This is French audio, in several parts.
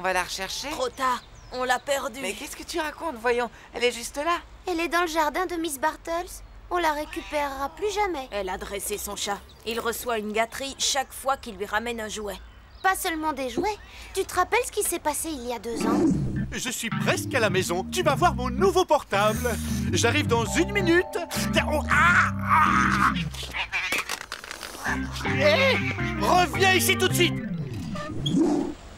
On va la rechercher? Trop tard, on l'a perdue. Mais qu'est-ce que tu racontes? Voyons, elle est juste là. Elle est dans le jardin de Miss Bartles. On la récupérera plus jamais. Elle a dressé son chat. Il reçoit une gâterie chaque fois qu'il lui ramène un jouet. Pas seulement des jouets. Tu te rappelles ce qui s'est passé il y a 2 ans? Je suis presque à la maison. Tu vas voir mon nouveau portable. J'arrive dans 1 minute. Oh, Hé, reviens ici tout de suite.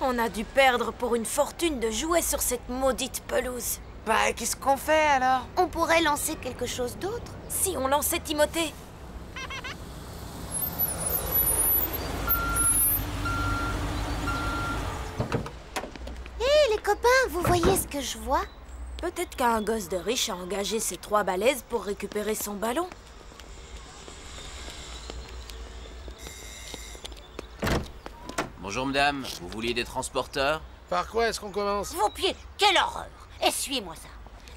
On a dû perdre pour une fortune de jouets sur cette maudite pelouse. Bah, qu'est-ce qu'on fait alors? On pourrait lancer quelque chose d'autre. Si on lançait Timothée. Hé, les copains, vous voyez ce que je vois? Peut-être qu'un gosse de riche a engagé ces 3 balaises pour récupérer son ballon. Bonjour madame, vous vouliez des transporteurs? Par quoi est-ce qu'on commence? Vos pieds, quelle horreur! Essuyez-moi ça.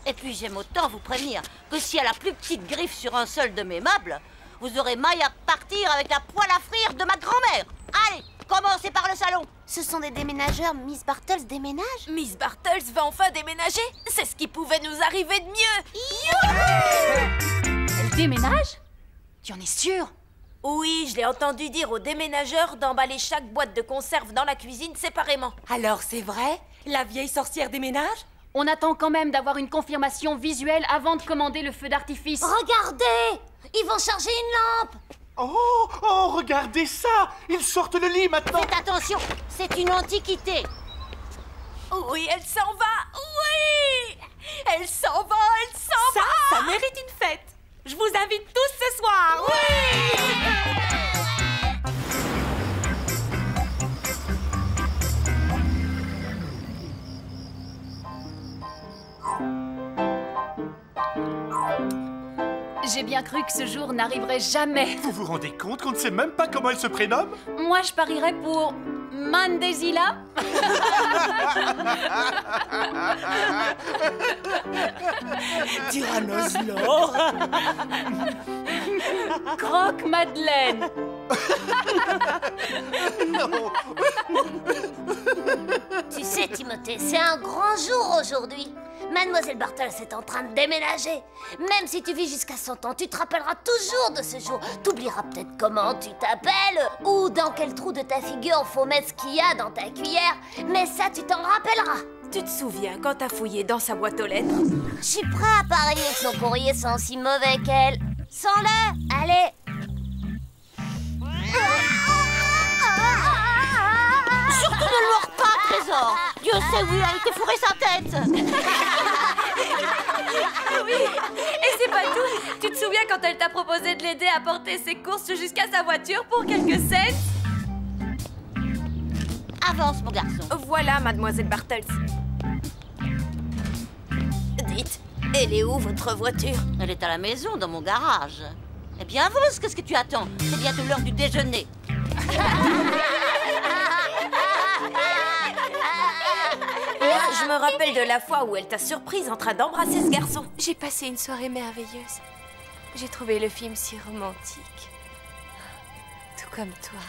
Et puis j'aime autant vous prévenir que si elle a la plus petite griffe sur un seul de mes meubles, vous aurez maille à partir avec la poêle à frire de ma grand-mère. Allez, commencez par le salon. Ce sont des déménageurs. Miss Bartles déménage? Miss Bartles va enfin déménager. C'est ce qui pouvait nous arriver de mieux. Elle déménage? Tu en es sûre? Oui, je l'ai entendu dire aux déménageurs d'emballer chaque boîte de conserve dans la cuisine séparément. Alors c'est vrai? La vieille sorcière déménage? On attend quand même d'avoir une confirmation visuelle avant de commander le feu d'artifice. Regardez! Ils vont charger une lampe. Oh, regardez ça. Ils sortent le lit maintenant. Faites attention, c'est une antiquité. Oui, elle s'en va. Oui! Elle s'en va, elle s'en va. Ça mérite une fête. Je vous invite tous ce soir. Oui! J'ai bien cru que ce jour n'arriverait jamais. Vous vous rendez compte qu'on ne sait même pas comment elle se prénomme? Moi, je parierais pour Mandezilla. Tyrannosaure. Croque Madeleine. Tu sais, Timothée, c'est un grand jour aujourd'hui. Mademoiselle Bartles est en train de déménager. Même si tu vis jusqu'à 100 ans, tu te rappelleras toujours de ce jour. T'oublieras peut-être comment tu t'appelles ou dans quel trou de ta figure faut mettre ce qu'il y a dans ta cuillère. Mais ça, tu t'en rappelleras. Tu te souviens quand t'as fouillé dans sa boîte aux lettres? Je suis prêt à parier que son courrier sent aussi mauvais qu'elle. Sens-le, allez. Surtout ne le mords pas, Trésor. Dieu sait où il a été fourré sa tête. Oui, et c'est pas tout. Tu te souviens quand elle t'a proposé de l'aider à porter ses courses jusqu'à sa voiture pour quelques cents? Avance, mon garçon. Voilà, mademoiselle Bartles. Dites, elle est où votre voiture? Elle est à la maison, dans mon garage. Eh bien, avance, qu'est-ce que tu attends? C'est bientôt l'heure du déjeuner. Je me rappelle de la fois où elle t'a surprise en train d'embrasser ce garçon. J'ai passé une soirée merveilleuse. J'ai trouvé le film si romantique. Tout comme toi.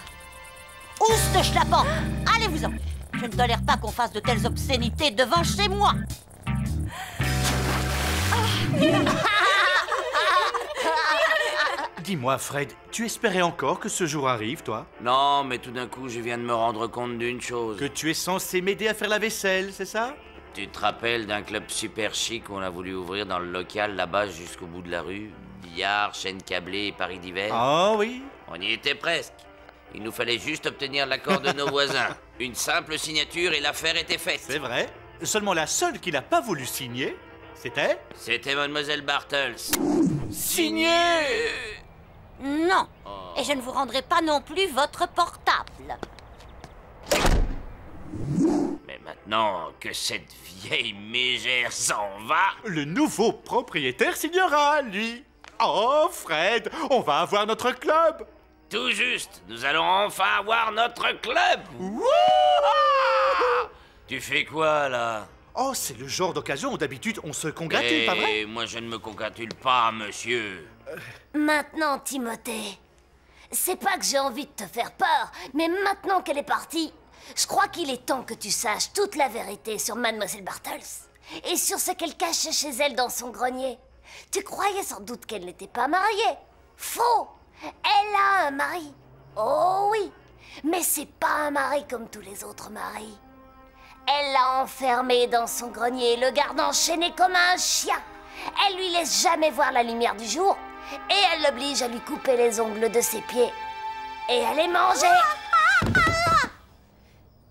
Oust de schlapan! Allez-vous-en! Je ne tolère pas qu'on fasse de telles obscénités devant chez moi! Dis-moi, Fred, tu espérais encore que ce jour arrive, toi? Non, mais tout d'un coup, je viens de me rendre compte d'une chose. Que tu es censé m'aider à faire la vaisselle, c'est ça? Tu te rappelles d'un club super chic qu'on a voulu ouvrir dans le local là-bas jusqu'au bout de la rue? Billard, chaîne câblée et paris d'hiver? Ah oui. On y était presque. Il nous fallait juste obtenir l'accord de nos voisins. Une simple signature et l'affaire était faite. C'est vrai. Seulement la seule qui n'a pas voulu signer, c'était... C'était mademoiselle Bartles. Signé! Non! Et je ne vous rendrai pas non plus votre portable. Mais maintenant que cette vieille mégère s'en va... Le nouveau propriétaire signera, lui. Oh, Fred, on va avoir notre club. Tout juste, nous allons enfin avoir notre club. Wouh! Tu fais quoi, là? Oh, c'est le genre d'occasion où d'habitude on se congratule, pas vrai? Moi, je ne me congratule pas, monsieur. Maintenant, Timothée, c'est pas que j'ai envie de te faire peur, mais maintenant qu'elle est partie, Je crois qu'il est temps que tu saches toute la vérité sur Mademoiselle Bartels et sur ce qu'elle cachait chez elle dans son grenier. Tu croyais sans doute qu'elle n'était pas mariée. Faux! Elle a un mari. Oh oui, mais c'est pas un mari comme tous les autres maris. Elle l'a enfermé dans son grenier et le garde enchaîné comme un chien. Elle lui laisse jamais voir la lumière du jour et elle l'oblige à lui couper les ongles de ses pieds et à les manger.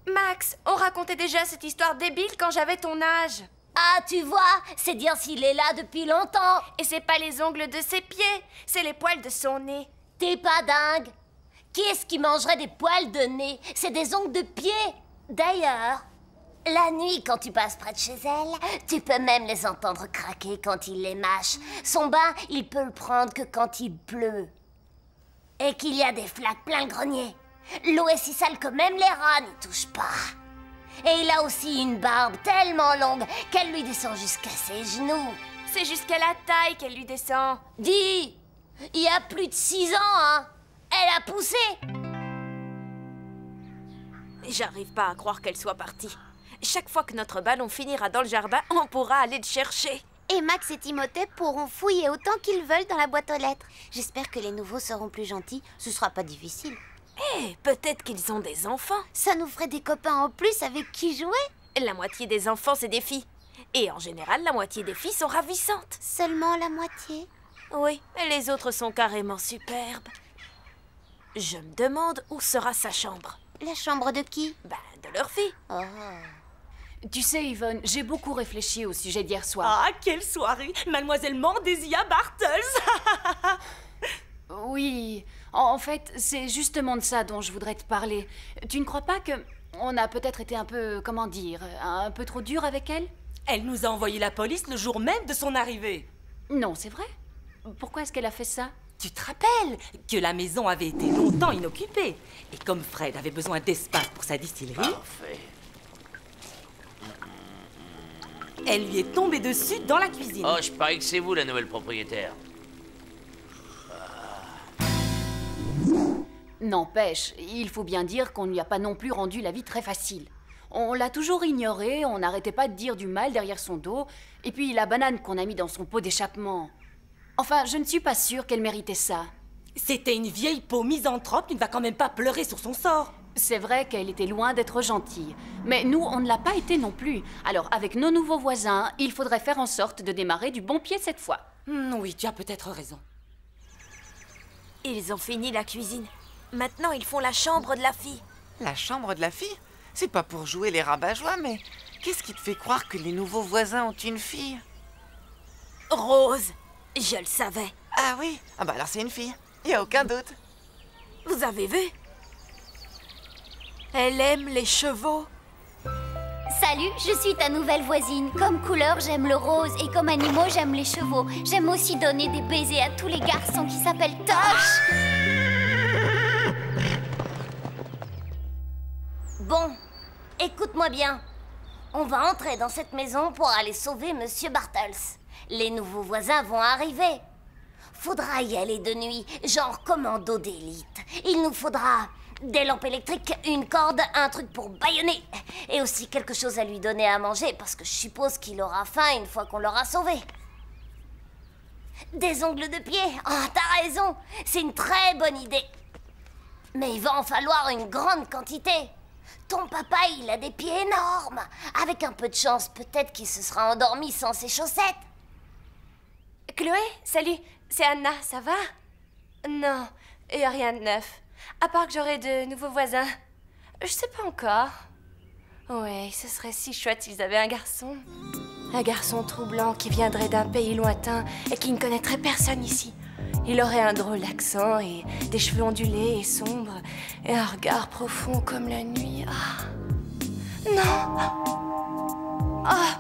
Max, on racontait déjà cette histoire débile quand j'avais ton âge. Ah, tu vois, c'est dire s'il est là depuis longtemps. Et c'est pas les ongles de ses pieds, c'est les poils de son nez. T'es pas dingue? Qui est-ce qui mangerait des poils de nez? C'est des ongles de pied. D'ailleurs, la nuit, quand tu passes près de chez elle, tu peux même les entendre craquer quand il les mâche. Son bain, il peut le prendre que quand il pleut. Et qu'il y a des flaques plein le grenier. L'eau est si sale que même les rats n'y touchent pas. Et il a aussi une barbe tellement longue qu'elle lui descend jusqu'à ses genoux. C'est jusqu'à la taille qu'elle lui descend. Dis, il y a plus de 6 ans, hein. Elle a poussé. J'arrive pas à croire qu'elle soit partie. Chaque fois que notre ballon finira dans le jardin, on pourra aller le chercher. Et Max et Timothée pourront fouiller autant qu'ils veulent dans la boîte aux lettres. J'espère que les nouveaux seront plus gentils. Ce sera pas difficile. Eh, peut-être qu'ils ont des enfants. Ça nous ferait des copains en plus avec qui jouer. La moitié des enfants, c'est des filles. Et en général, la moitié des filles sont ravissantes. Seulement la moitié? Oui, les autres sont carrément superbes. Je me demande où sera sa chambre. La chambre de qui? Ben, de leur fille. Oh. Tu sais, Yvonne, j'ai beaucoup réfléchi au sujet d'hier soir. Ah, quelle soirée! Mademoiselle Mandésia Bartels. Oui, en fait, c'est justement de ça dont je voudrais te parler. Tu ne crois pas que on a peut-être été un peu, comment dire, un peu trop dur avec elle? Elle nous a envoyé la police le jour même de son arrivée. Non, c'est vrai. Pourquoi est-ce qu'elle a fait ça? Tu te rappelles que la maison avait été longtemps inoccupée. Et comme Fred avait besoin d'espace pour sa distillerie, Parfait. elle lui est tombée dessus dans la cuisine. Oh, je parie que c'est vous la nouvelle propriétaire. N'empêche, il faut bien dire qu'on ne lui a pas non plus rendu la vie très facile. On l'a toujours ignorée, on n'arrêtait pas de dire du mal derrière son dos, et puis la banane qu'on a mis dans son pot d'échappement. Enfin, je ne suis pas sûre qu'elle méritait ça. C'était une vieille peau misanthrope qui ne va quand même pas pleurer sur son sort. C'est vrai qu'elle était loin d'être gentille, mais nous, on ne l'a pas été non plus. Alors, avec nos nouveaux voisins, il faudrait faire en sorte de démarrer du bon pied cette fois. Oui, tu as peut-être raison. Ils ont fini la cuisine. Maintenant, ils font la chambre de la fille. La chambre de la fille? C'est pas pour jouer les rabat-joie, mais qu'est-ce qui te fait croire que les nouveaux voisins ont une fille? Rose, je le savais. Ah oui? Ah bah alors c'est une fille. Y a aucun doute. Vous avez vu? Elle aime les chevaux. Salut, je suis ta nouvelle voisine. Comme couleur, j'aime le rose et comme animaux, j'aime les chevaux. J'aime aussi donner des baisers à tous les garçons qui s'appellent Tosh. Bon, écoute-moi bien. On va entrer dans cette maison pour aller sauver Monsieur Bartels. Les nouveaux voisins vont arriver. Faudra y aller de nuit, genre commando d'élite. Il nous faudra des lampes électriques, une corde, un truc pour bâillonner. Et aussi quelque chose à lui donner à manger, parce que je suppose qu'il aura faim une fois qu'on l'aura sauvé. Des ongles de pied. Oh, t'as raison. C'est une très bonne idée. Mais il va en falloir une grande quantité. Ton papa, il a des pieds énormes. Avec un peu de chance, peut-être qu'il se sera endormi sans ses chaussettes. Chloé, salut. C'est Anna, ça va? Non, y a rien de neuf. À part que j'aurai de nouveaux voisins. Je sais pas encore. Ouais, ce serait si chouette s'ils avaient un garçon. Un garçon troublant qui viendrait d'un pays lointain et qui ne connaîtrait personne ici. Il aurait un drôle d'accent et des cheveux ondulés et sombres et un regard profond comme la nuit. Ah. Non. Ah.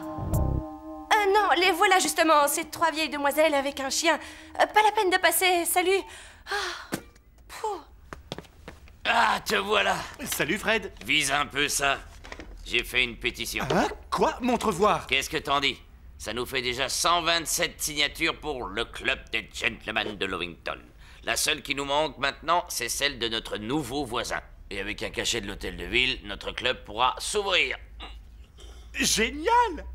Non, les voilà justement, ces 3 vieilles demoiselles avec un chien. Pas la peine de passer, salut. Ah. Pouh. Ah, te voilà. Salut Fred. Vise un peu ça. J'ai fait une pétition. Hein? Quoi? Montre voir. Qu'est-ce que t'en dis? Ça nous fait déjà 127 signatures pour le club des gentlemen de Lovington. La seule qui nous manque maintenant, c'est celle de notre nouveau voisin. Et avec un cachet de l'hôtel de ville, notre club pourra s'ouvrir. Génial!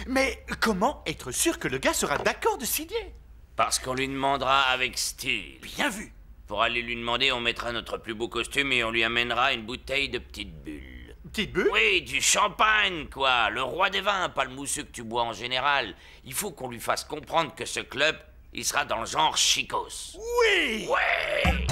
Mais comment être sûr que le gars sera d'accord de signer? Parce qu'on lui demandera avec style. Bien vu! Pour aller lui demander, on mettra notre plus beau costume et on lui amènera une bouteille de petite bulle. Petite bulle? Oui, du champagne, quoi. Le roi des vins, pas le mousseux que tu bois en général. Il faut qu'on lui fasse comprendre que ce club, il sera dans le genre chicos. Oui! Ouais!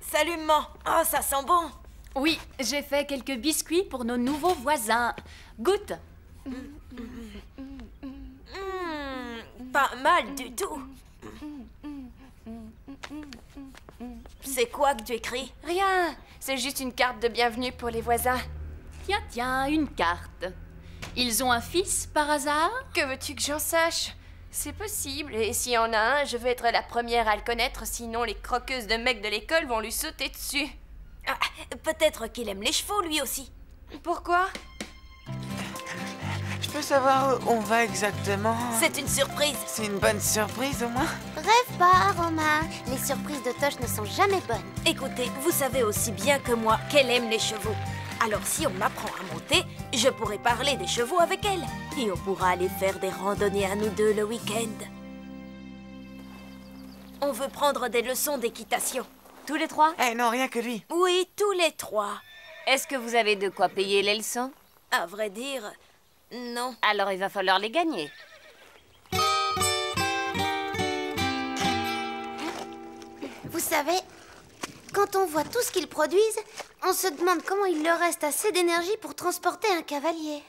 Salut, maman. Oh, ça sent bon. Oui, j'ai fait quelques biscuits pour nos nouveaux voisins. Goûte. Pas mal du tout. C'est quoi que tu écris? Rien. C'est juste une carte de bienvenue pour les voisins. Tiens, tiens, une carte. Ils ont un fils, par hasard? Que veux-tu que j'en sache? C'est possible, et s'il y en a un, je vais être la première à le connaître, sinon les croqueuses de mecs de l'école vont lui sauter dessus. Ah, peut-être qu'il aime les chevaux, lui aussi. Pourquoi? Je peux savoir où on va exactement? C'est une surprise. C'est une bonne surprise au moins? Rêve pas, Romain. Les surprises de Tosh ne sont jamais bonnes. Écoutez, vous savez aussi bien que moi qu'elle aime les chevaux. Alors si on m'apprend à monter, je pourrai parler des chevaux avec elle. Et on pourra aller faire des randonnées à nous deux le week-end. On veut prendre des leçons d'équitation. Tous les trois? Eh non, rien que lui. Oui, tous les trois. Est-ce que vous avez de quoi payer les leçons? À vrai dire, non. Alors il va falloir les gagner. Vous savez, quand on voit tout ce qu'ils produisent, on se demande comment il leur reste assez d'énergie pour transporter un cavalier.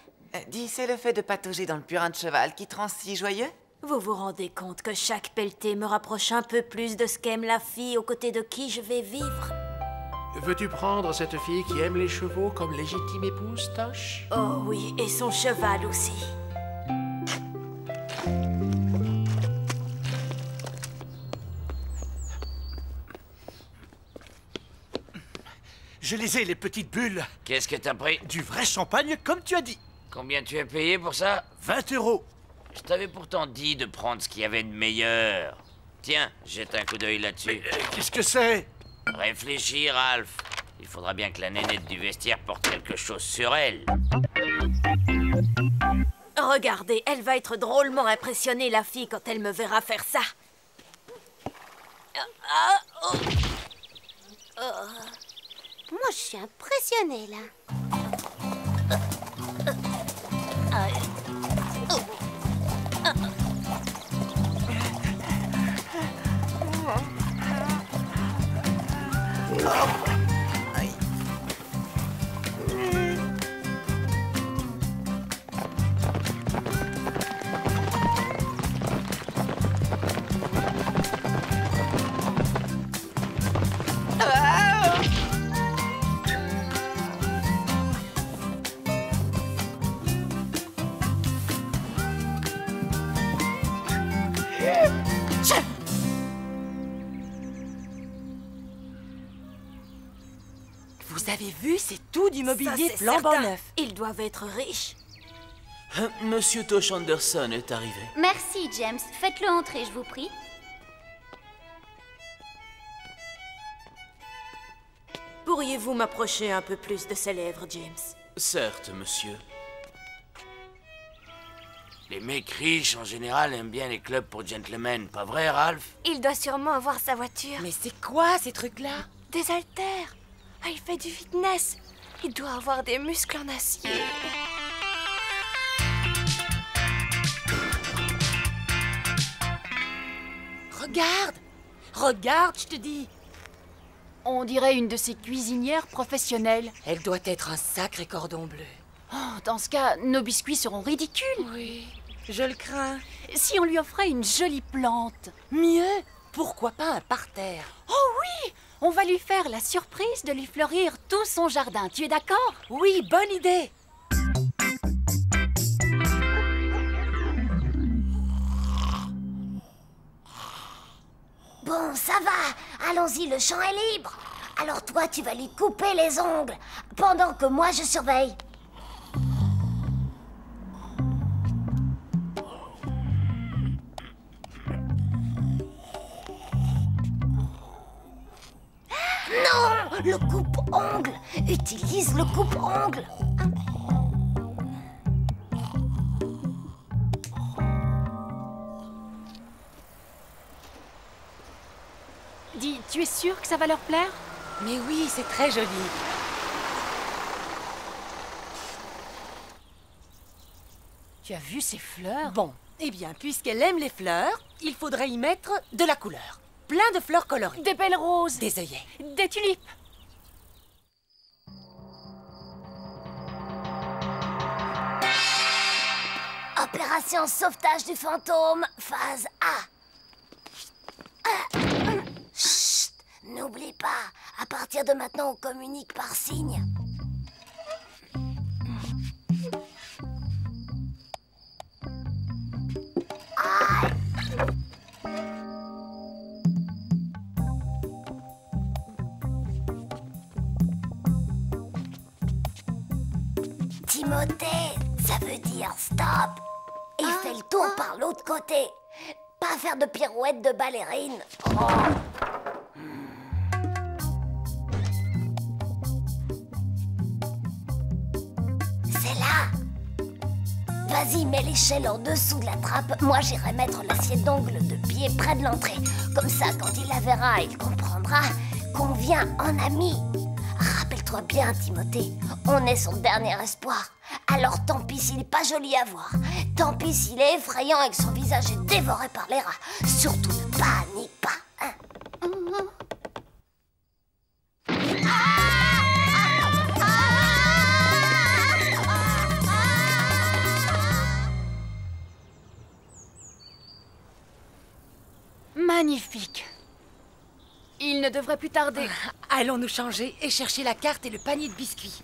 Dis, c'est le fait de patauger dans le purin de cheval qui te rend si joyeux? Vous vous rendez compte que chaque pelletée me rapproche un peu plus de ce qu'aime la fille aux côtés de qui je vais vivre? Veux-tu prendre cette fille qui aime les chevaux comme légitime épouse, Tosh? Oh oui, et son cheval aussi. Je les ai, les petites bulles. Qu'est-ce que t'as pris? Du vrai champagne, comme tu as dit. Combien tu as payé pour ça? 20 €. Je t'avais pourtant dit de prendre ce qu'il y avait de meilleur. Tiens, jette un coup d'œil là-dessus. Qu'est-ce que c'est? Réfléchis, Ralph. Il faudra bien que la nénette du vestiaire porte quelque chose sur elle. Regardez, elle va être drôlement impressionnée, la fille, quand elle me verra faire ça. Moi, je suis impressionnée, là. Vous avez vu, c'est tout du mobilier Ça, c'est flambant certain. neuf. Ils doivent être riches. Monsieur Tosh Anderson est arrivé. Merci, James. Faites-le entrer, je vous prie. Pourriez-vous m'approcher un peu plus de ses lèvres, James? Certes, monsieur. Les mecs riches, en général, aiment bien les clubs pour gentlemen. Pas vrai, Ralph? Il doit sûrement avoir sa voiture. Mais c'est quoi ces trucs-là? Des haltères. Ah, il fait du fitness. Il doit avoir des muscles en acier. Regarde! Regarde, je te dis! On dirait une de ces cuisinières professionnelles. Elle doit être un sacré cordon bleu. Oh, dans ce cas, nos biscuits seront ridicules. Oui, je le crains. Si on lui offrait une jolie plante. Mieux, pourquoi pas un parterre? Oh oui! On va lui faire la surprise de lui fleurir tout son jardin. Tu es d'accord? Oui, bonne idée! Bon, ça va. Allons-y, le champ est libre. Alors toi, tu vas lui couper les ongles, pendant que moi, je surveille. Non, le coupe-ongle. Utilise le coupe-ongle. Dis, tu es sûre que ça va leur plaire? Mais oui, c'est très joli. Tu as vu ces fleurs? Bon, eh bien, puisqu'elle aime les fleurs, il faudrait y mettre de la couleur. Plein de fleurs colorées. Des belles roses. Des œillets. Des tulipes. Opération sauvetage du fantôme, phase A. Chut, n'oublie pas, à partir de maintenant, on communique par signe. Timothée, ça veut dire stop. Et fais le tour par l'autre côté. Pas faire de pirouette de ballerine. Oh. C'est là. Vas-y, mets l'échelle en dessous de la trappe. Moi, j'irai mettre l'assiette d'ongle de pied près de l'entrée. Comme ça, quand il la verra, il comprendra qu'on vient en ami. Rappelle-toi bien, Timothée, on est son dernier espoir. Alors tant pis s'il n'est pas joli à voir. Tant pis s'il est effrayant et que son visage est dévoré par les rats. Surtout ne panique pas, hein. Magnifique. Il ne devrait plus tarder. Allons nous changer et chercher la carte et le panier de biscuits.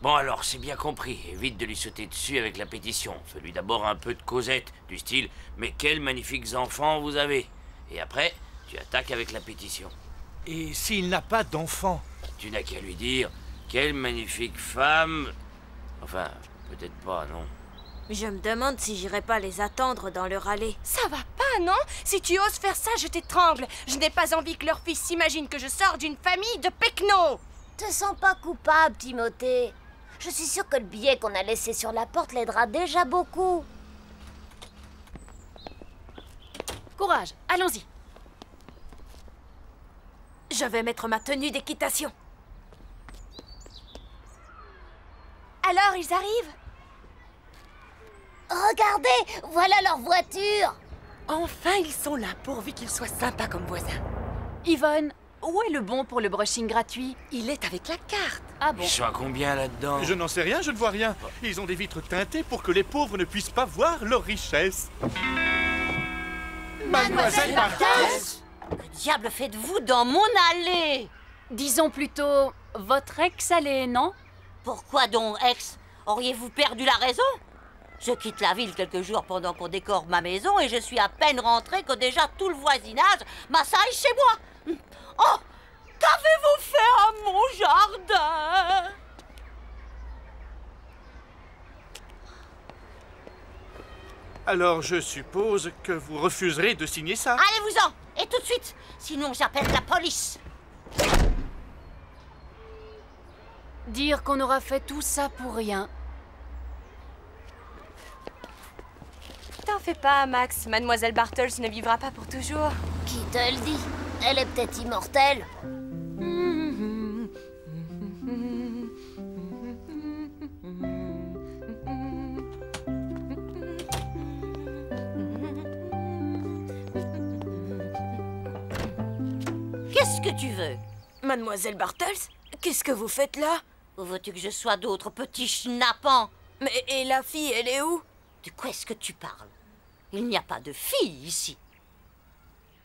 Bon alors, c'est bien compris. Évite de lui sauter dessus avec la pétition. Fais-lui d'abord un peu de causette, du style « Mais quels magnifiques enfants vous avez ?» Et après, tu attaques avec la pétition. Et s'il n'a pas d'enfant? Tu n'as qu'à lui dire « Quelle magnifique femme !» Enfin, peut-être pas, non? Je me demande si j'irai pas les attendre dans leur allée. Ça va pas, non? Si tu oses faire ça, je t'étrangle. Je n'ai pas envie que leur fils s'imagine que je sors d'une famille de pecnos. Te sens pas coupable, Timothée. Je suis sûre que le billet qu'on a laissé sur la porte l'aidera déjà beaucoup. Courage, allons-y. Je vais mettre ma tenue d'équitation. Alors, ils arrivent? Regardez, voilà leur voiture. Enfin, ils sont là, pourvu qu'ils soient sympas comme voisins. Yvonne, où est le bon pour le brushing gratuit? Il est avec la carte. Ah bon? Ils sont à combien là-dedans? Je n'en sais rien, je ne vois rien. Ils ont des vitres teintées pour que les pauvres ne puissent pas voir leur richesse. Mademoiselle Bartels! Que diable faites-vous dans mon allée? Disons plutôt votre ex-allée, non? Pourquoi donc, ex? Auriez-vous perdu la raison? Je quitte la ville quelques jours pendant qu'on décore ma maison et je suis à peine rentrée que déjà tout le voisinage m'assaille chez moi. Oh! Qu'avez-vous fait à mon jardin? Alors je suppose que vous refuserez de signer ça? Allez-vous-en! Et tout de suite! Sinon j'appelle la police! Dire qu'on aura fait tout ça pour rien. T'en fais pas, Max. Mademoiselle Bartels ne vivra pas pour toujours. Qui te le dit? Elle est peut-être immortelle. Qu'est-ce que tu veux? Mademoiselle Bartels, qu'est-ce que vous faites là? Où veux-tu que je sois d'autre, petit schnappant? Mais et la fille, elle est où? De quoi est-ce que tu parles? Il n'y a pas de fille ici.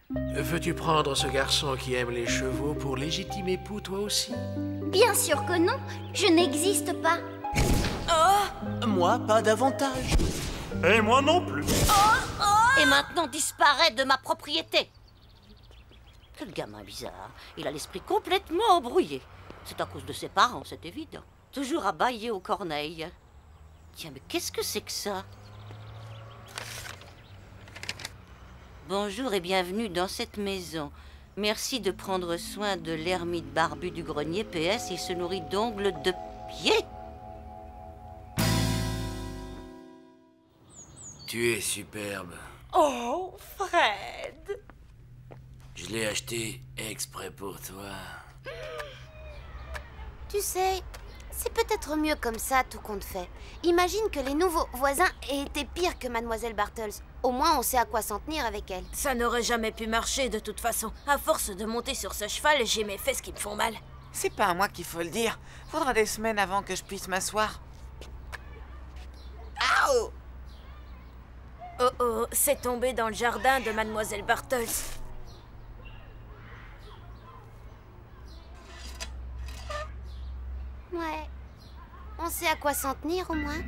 Veux-tu prendre ce garçon qui aime les chevaux pour légitime époux, toi aussi? Bien sûr que non, je n'existe pas. Moi, pas davantage. Et moi non plus. Et maintenant disparaît de ma propriété. Quel gamin bizarre. Il a l'esprit complètement embrouillé. C'est à cause de ses parents, c'est évident. Toujours à bâiller aux corneilles. Tiens, mais qu'est-ce que c'est que ça? Bonjour et bienvenue dans cette maison. Merci de prendre soin de l'ermite barbu du grenier. PS, il se nourrit d'ongles de pied. Tu es superbe. Oh, Fred! Je l'ai acheté exprès pour toi. Tu sais, c'est peut-être mieux comme ça, tout compte fait. Imagine que les nouveaux voisins aient été pires que Mademoiselle Bartels. Au moins, on sait à quoi s'en tenir avec elle. Ça n'aurait jamais pu marcher de toute façon. À force de monter sur ce cheval, j'ai mes fesses qui me font mal. C'est pas à moi qu'il faut le dire. Faudra des semaines avant que je puisse m'asseoir. Aouh! Oh oh, c'est tombé dans le jardin de Mademoiselle Bartels. Ouais. On sait à quoi s'en tenir, au moins.